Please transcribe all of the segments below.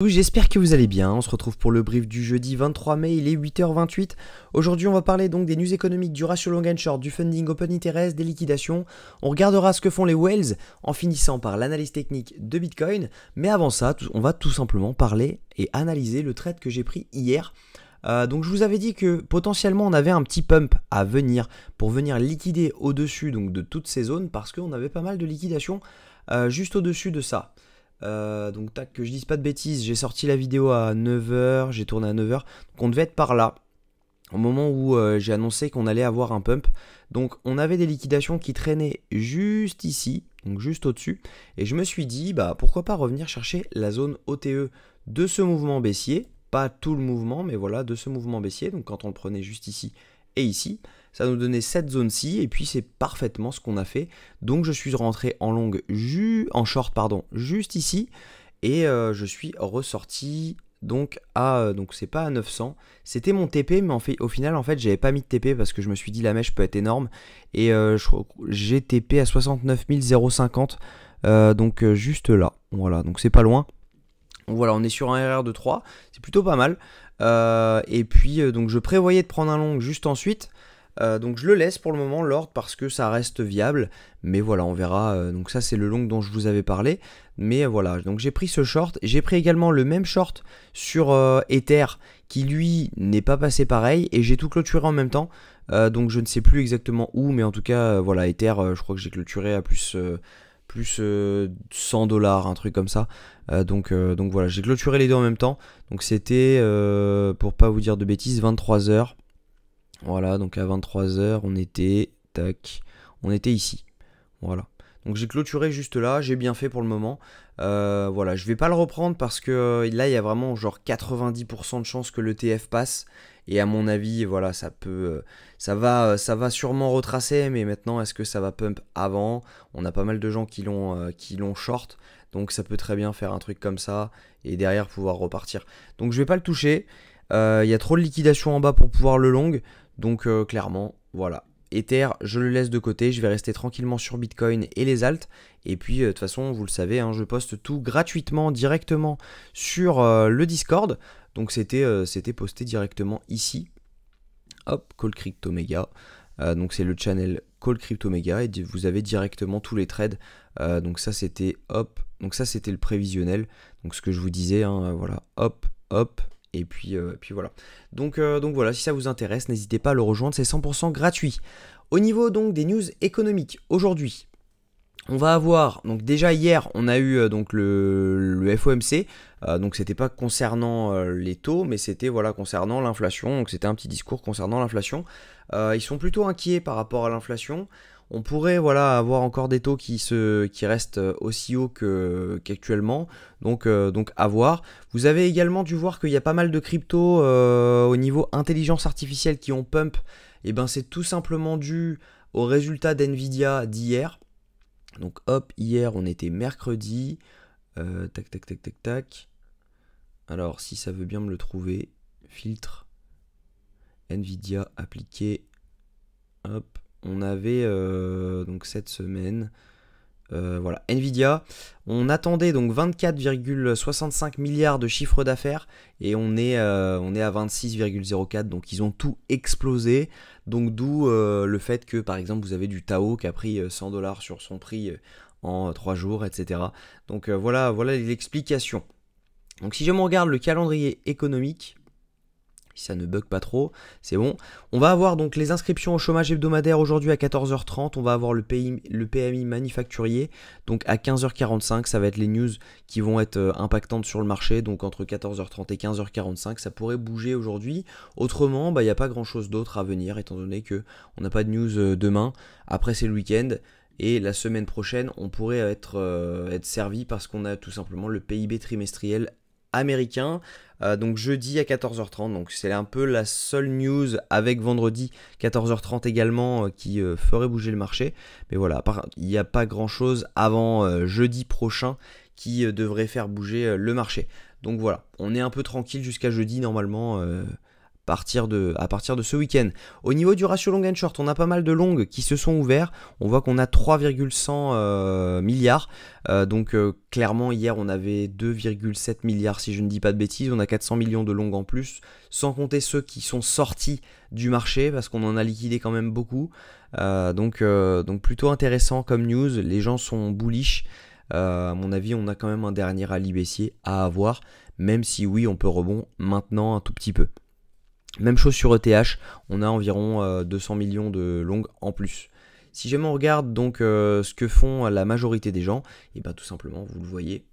Oui, j'espère que vous allez bien, on se retrouve pour le brief du jeudi 23 mai, il est 8h28. Aujourd'hui on va parler donc des news économiques, du ratio long and short, du funding open interest, des liquidations. On regardera ce que font les whales en finissant par l'analyse technique de Bitcoin. Mais avant ça, on va tout simplement parler et analyser le trade que j'ai pris hier. Donc je vous avais dit que potentiellement on avait un petit pump à venir pour venir liquider au-dessus donc de toutes ces zones parce qu'on avait pas mal de liquidations juste au-dessus de ça. Donc tac, que je dise pas de bêtises, j'ai sorti la vidéo à 9h, j'ai tourné à 9h, donc on devait être par là au moment où j'ai annoncé qu'on allait avoir un pump. Donc on avait des liquidations qui traînaient juste ici, donc juste au-dessus, et je me suis dit bah pourquoi pas revenir chercher la zone OTE de ce mouvement baissier, pas tout le mouvement mais voilà de ce mouvement baissier. Donc quand on le prenait juste ici et ici, ça nous donnait cette zone-ci, et puis c'est parfaitement ce qu'on a fait. Donc je suis rentré en short juste ici, et je suis ressorti donc à, donc c'est pas à 900, c'était mon TP, mais au final en fait j'avais pas mis de TP parce que je me suis dit la mèche peut être énorme, et j'ai TP à 69 050, donc juste là, voilà, donc c'est pas loin. Donc voilà, on est sur un RR de 3, c'est plutôt pas mal. Et puis donc je prévoyais de prendre un long juste ensuite. Donc je le laisse pour le moment l'ordre parce que ça reste viable, mais voilà on verra. Donc ça c'est le long dont je vous avais parlé, mais voilà, donc j'ai pris ce short. J'ai pris également le même short sur Ether qui lui n'est pas passé pareil, et j'ai tout clôturé en même temps. Donc je ne sais plus exactement où, mais en tout cas voilà, Ether je crois que j'ai clôturé à plus 100$, un truc comme ça. Donc voilà, j'ai clôturé les deux en même temps. Donc c'était, pour pas vous dire de bêtises, 23h. Voilà, donc à 23h, on était ici. Voilà. Donc j'ai clôturé juste là, j'ai bien fait pour le moment. Voilà, je vais pas le reprendre parce que là il y a vraiment genre 90% de chances que l'ETF passe. Et à mon avis, voilà, ça va sûrement retracer, mais maintenant est-ce que ça va pump avant? On a pas mal de gens qui l'ont short, donc ça peut très bien faire un truc comme ça et derrière pouvoir repartir. Donc je vais pas le toucher. Il y a trop de liquidation en bas pour pouvoir le long. Donc clairement, voilà. Ether, je le laisse de côté, je vais rester tranquillement sur Bitcoin et les alts. Et puis de toute façon, vous le savez, hein, je poste tout gratuitement, directement sur le Discord. Donc c'était posté directement ici. Hop, Call Crypto Mega. Donc c'est le channel Call Crypto Mega et vous avez directement tous les trades. Donc ça c'était hop, donc ça c'était le prévisionnel. Donc ce que je vous disais, hein, voilà, hop, hop. Et puis voilà. Donc voilà, si ça vous intéresse, n'hésitez pas à le rejoindre, c'est 100% gratuit. Au niveau donc des news économiques, aujourd'hui, on va avoir, donc déjà hier, on a eu donc le FOMC, donc c'était pas concernant les taux, mais c'était voilà concernant l'inflation, donc c'était un petit discours concernant l'inflation. Ils sont plutôt inquiets par rapport à l'inflation. On pourrait voilà avoir encore des taux qui restent aussi hauts qu'actuellement, donc à voir. Vous avez également dû voir qu'il y a pas mal de cryptos au niveau intelligence artificielle qui ont pump. Et ben c'est tout simplement dû aux résultats d'Nvidia d'hier. Donc hop, hier on était mercredi, tac tac tac tac tac. Alors si ça veut bien me le trouver, filtre, Nvidia appliqué, hop. On avait donc cette semaine, voilà, Nvidia, on attendait donc 24,65 milliards de chiffre d'affaires et on est à 26,04, donc ils ont tout explosé. Donc d'où le fait que par exemple vous avez du Tao qui a pris 100$ sur son prix en 3 jours, etc. Donc voilà l'explication. Donc si je me regarde le calendrier économique, si ça ne bug pas trop, c'est bon. On va avoir donc les inscriptions au chômage hebdomadaire aujourd'hui à 14h30. On va avoir le PMI manufacturier. Donc à 15h45, ça va être les news qui vont être impactantes sur le marché. Donc entre 14h30 et 15h45, ça pourrait bouger aujourd'hui. Autrement, il n'y a pas grand chose d'autre à venir étant donné qu'on n'a pas de news demain. Après, c'est le week-end. Et la semaine prochaine, on pourrait être servi parce qu'on a tout simplement le PIB trimestriel américain, donc jeudi à 14h30, donc c'est un peu la seule news avec vendredi 14h30 également qui ferait bouger le marché, mais voilà, il n'y a pas grand chose avant jeudi prochain qui devrait faire bouger le marché. Donc voilà, on est un peu tranquille jusqu'à jeudi normalement, à partir de ce week-end. Au niveau du ratio long and short, on a pas mal de longues qui se sont ouverts. On voit qu'on a 3,100 milliards. Donc clairement hier on avait 2,7 milliards si je ne dis pas de bêtises. On a 400 millions de longues en plus, sans compter ceux qui sont sortis du marché parce qu'on en a liquidé quand même beaucoup. Donc plutôt intéressant comme news. Les gens sont bullish. À mon avis, on a quand même un dernier rallye baissier à avoir, même si oui, on peut rebond maintenant un tout petit peu. Même chose sur ETH, on a environ 200 millions de longues en plus. Si jamais on regarde donc ce que font la majorité des gens, et bien tout simplement, vous le voyez,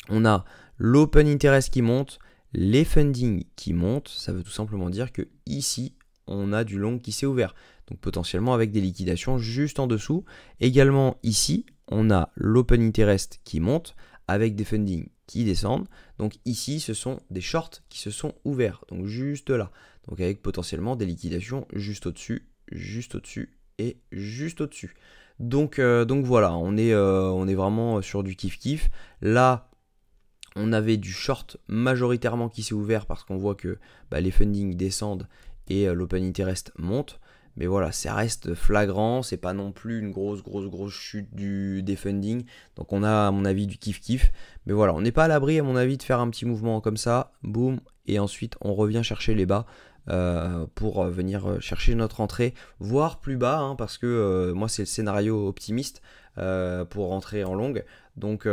on a l'open interest qui monte, les funding qui montent, ça veut tout simplement dire que ici, on a du long qui s'est ouvert. Donc potentiellement avec des liquidations juste en dessous. Également ici, on a l'open interest qui monte avec des funding qui descendent. Donc ici, ce sont des shorts qui se sont ouverts. Donc juste là. Donc avec potentiellement des liquidations juste au-dessus et juste au-dessus. Donc voilà, on est vraiment sur du kiff-kiff. Là, on avait du short majoritairement qui s'est ouvert parce qu'on voit que les funding descendent et l'open interest monte. Mais voilà, ça reste flagrant, c'est pas non plus une grosse chute des funding. Donc on a à mon avis du kiff-kiff. Mais voilà, on n'est pas à l'abri à mon avis de faire un petit mouvement comme ça, boum, et ensuite on revient chercher les bas pour venir chercher notre entrée, voire plus bas, hein, parce que moi c'est le scénario optimiste pour rentrer en longue. Donc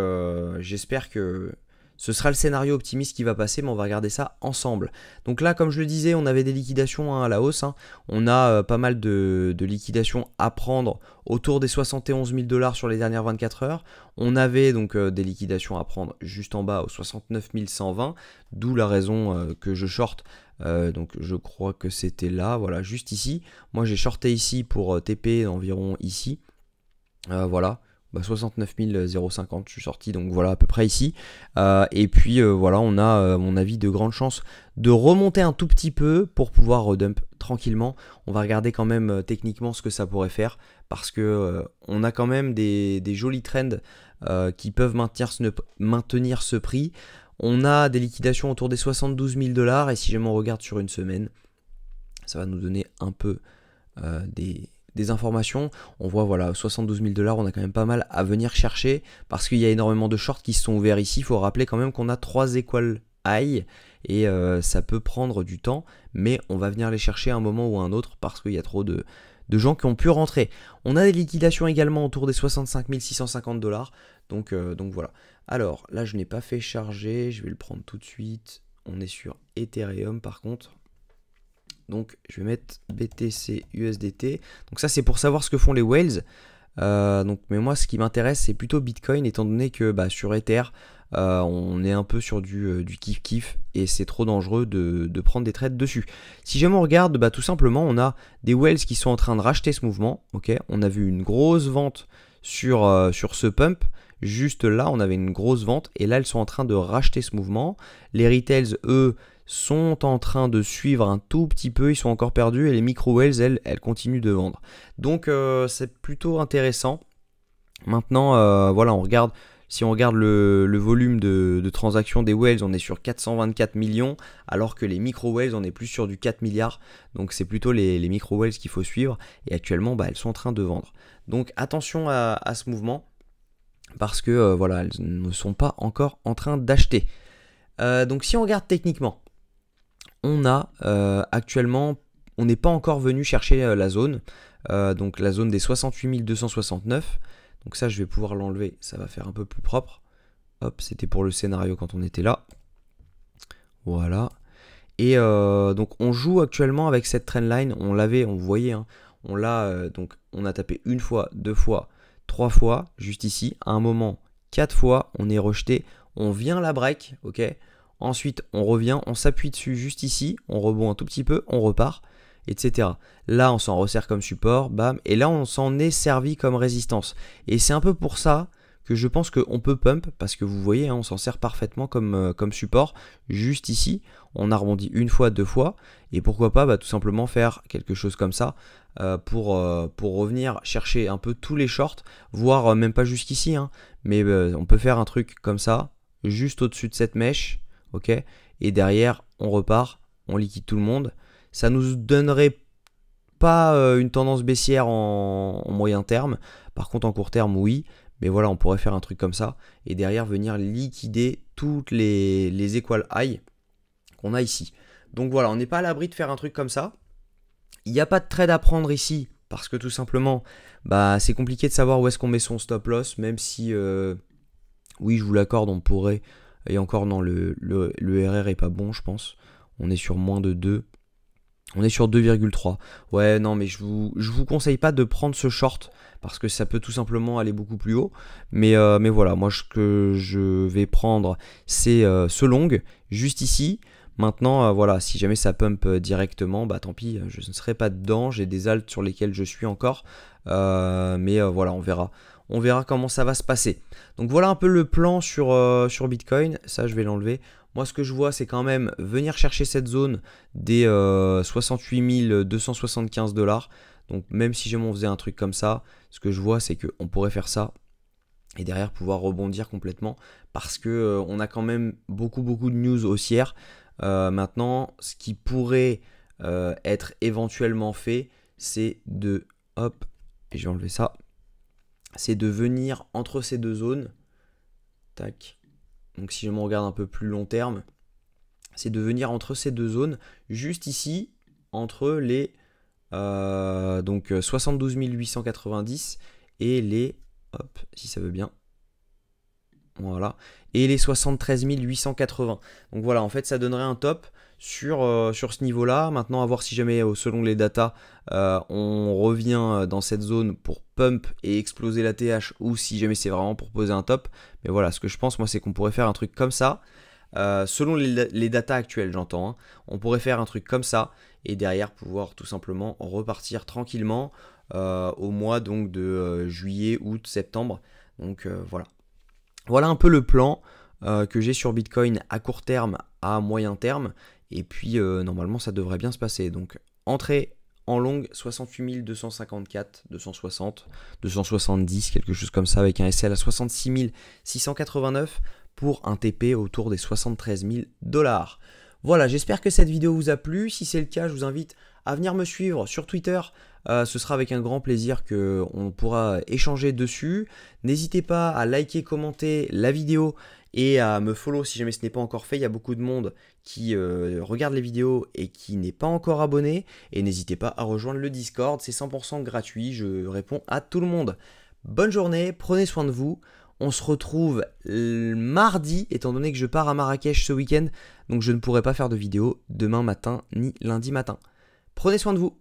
j'espère que ce sera le scénario optimiste qui va passer, mais on va regarder ça ensemble. Donc là, comme je le disais, on avait des liquidations à la hausse. On a pas mal de liquidations à prendre autour des 71 000 $ sur les dernières 24 heures. On avait donc des liquidations à prendre juste en bas aux 69 120, d'où la raison que je short. Donc je crois que c'était là, voilà, juste ici. Moi j'ai shorté ici pour TP environ ici. Voilà. 69 050, je suis sorti, donc voilà à peu près ici. Et puis voilà, on a à mon avis de grandes chances de remonter un tout petit peu pour pouvoir redump tranquillement. On va regarder quand même techniquement ce que ça pourrait faire parce que on a quand même des jolis trends qui peuvent maintenir ce prix. On a des liquidations autour des 72 000 $ et si jamais on regarde sur une semaine, ça va nous donner un peu des informations. On voit voilà 72 000 $, on a quand même pas mal à venir chercher parce qu'il y a énormément de shorts qui se sont ouverts ici. Il faut rappeler quand même qu'on a 3 equal high et ça peut prendre du temps, mais on va venir les chercher à un moment ou à un autre parce qu'il y a trop de gens qui ont pu rentrer. On a des liquidations également autour des 65 650 $. Donc voilà. Alors là je n'ai pas fait charger, je vais le prendre tout de suite. On est sur Ethereum par contre. Donc je vais mettre BTC USDT. Donc ça c'est pour savoir ce que font les whales. Mais moi ce qui m'intéresse c'est plutôt Bitcoin étant donné que sur Ether on est un peu sur du kiff-kiff et c'est trop dangereux de prendre des trades dessus. Si jamais on regarde, tout simplement on a des whales qui sont en train de racheter ce mouvement. On a vu une grosse vente sur ce pump. Juste là on avait une grosse vente et là elles sont en train de racheter ce mouvement. Les retails eux sont en train de suivre un tout petit peu, ils sont encore perdus et les micro-whales, elles continuent de vendre. Donc c'est plutôt intéressant. Maintenant, voilà, si on regarde le volume de transactions des whales, on est sur 424 millions, alors que les micro-whales, on est plus sur du 4 milliards. Donc c'est plutôt les micro-whales qu'il faut suivre. Et actuellement, elles sont en train de vendre. Donc attention à ce mouvement, parce que voilà, elles ne sont pas encore en train d'acheter. Donc si on regarde techniquement, on a actuellement, on n'est pas encore venu chercher la zone, donc la zone des 68 269. Donc ça je vais pouvoir l'enlever, ça va faire un peu plus propre. Hop, c'était pour le scénario quand on était là. Voilà. Et donc on joue actuellement avec cette trendline, on l'avait, on voyait, on l'a, donc on a tapé une fois, 2 fois, 3 fois, juste ici, à un moment 4 fois, on est rejeté, on vient la break, ok. Ensuite, on revient, on s'appuie dessus juste ici, on rebond un tout petit peu, on repart, etc. Là, on s'en resserre comme support, bam, et là, on s'en est servi comme résistance. Et c'est un peu pour ça que je pense qu'on peut pump, parce que vous voyez, on s'en sert parfaitement comme support. Juste ici, on a rebondi une fois, 2 fois, et pourquoi pas tout simplement faire quelque chose comme ça pour revenir chercher un peu tous les shorts, voire même pas jusqu'ici, mais on peut faire un truc comme ça, juste au-dessus de cette mèche. Ok, et derrière on repart, on liquide tout le monde. Ça nous donnerait pas une tendance baissière en moyen terme. Par contre, en court terme, oui. Mais voilà, on pourrait faire un truc comme ça. Et derrière, venir liquider toutes les equal high qu'on a ici. Donc voilà, on n'est pas à l'abri de faire un truc comme ça. Il n'y a pas de trade à prendre ici. Parce que tout simplement, bah, c'est compliqué de savoir où est-ce qu'on met son stop loss. Même si, oui, je vous l'accorde, on pourrait. Et encore, non, le RR est pas bon, je pense. On est sur moins de 2. On est sur 2,3. Ouais, non, mais je vous conseille pas de prendre ce short parce que ça peut tout simplement aller beaucoup plus haut. Mais voilà, moi, ce que je vais prendre, c'est ce long, juste ici. Maintenant, voilà, si jamais ça pump directement, bah tant pis, je ne serai pas dedans. J'ai des alts sur lesquels je suis encore. Mais voilà, on verra. On verra comment ça va se passer. Donc voilà un peu le plan sur Bitcoin. Ça, je vais l'enlever. Moi, ce que je vois, c'est quand même venir chercher cette zone des 68 275 $. Donc, même si jamais on faisait un truc comme ça, ce que je vois, c'est qu'on pourrait faire ça et derrière pouvoir rebondir complètement parce que on a quand même beaucoup de news haussières. Maintenant, ce qui pourrait être éventuellement fait, c'est de... Hop, et je vais enlever ça. C'est de venir entre ces deux zones. Tac. Donc si je me regarde un peu plus long terme, c'est de venir entre ces deux zones, juste ici, entre les 72 890 et les, hop, si ça veut bien, voilà, et les 73 880. Donc voilà, en fait, ça donnerait un top sur ce niveau-là. Maintenant, à voir si jamais, selon les datas, on revient dans cette zone pour pump et exploser la TH ou si jamais c'est vraiment pour poser un top. Mais voilà, ce que je pense, moi, c'est qu'on pourrait faire un truc comme ça. Selon les datas actuelles, j'entends. Hein, on pourrait faire un truc comme ça et derrière pouvoir tout simplement repartir tranquillement au mois donc de juillet, août, septembre. Donc voilà. Voilà un peu le plan que j'ai sur Bitcoin à court terme, à moyen terme. Et puis normalement ça devrait bien se passer. Donc entrée en longue 68 254, 260, 270, quelque chose comme ça avec un SL à 66 689 pour un TP autour des 73 000 $. Voilà, j'espère que cette vidéo vous a plu. Si c'est le cas, je vous invite à venir me suivre sur Twitter. Ce sera avec un grand plaisir qu'on pourra échanger dessus. N'hésitez pas à liker, commenter la vidéo et à me follow si jamais ce n'est pas encore fait. Il y a beaucoup de monde qui regarde les vidéos et qui n'est pas encore abonné. Et n'hésitez pas à rejoindre le Discord, c'est 100% gratuit, je réponds à tout le monde. Bonne journée, prenez soin de vous. On se retrouve mardi, étant donné que je pars à Marrakech ce week-end. Donc je ne pourrai pas faire de vidéo demain matin ni lundi matin. Prenez soin de vous.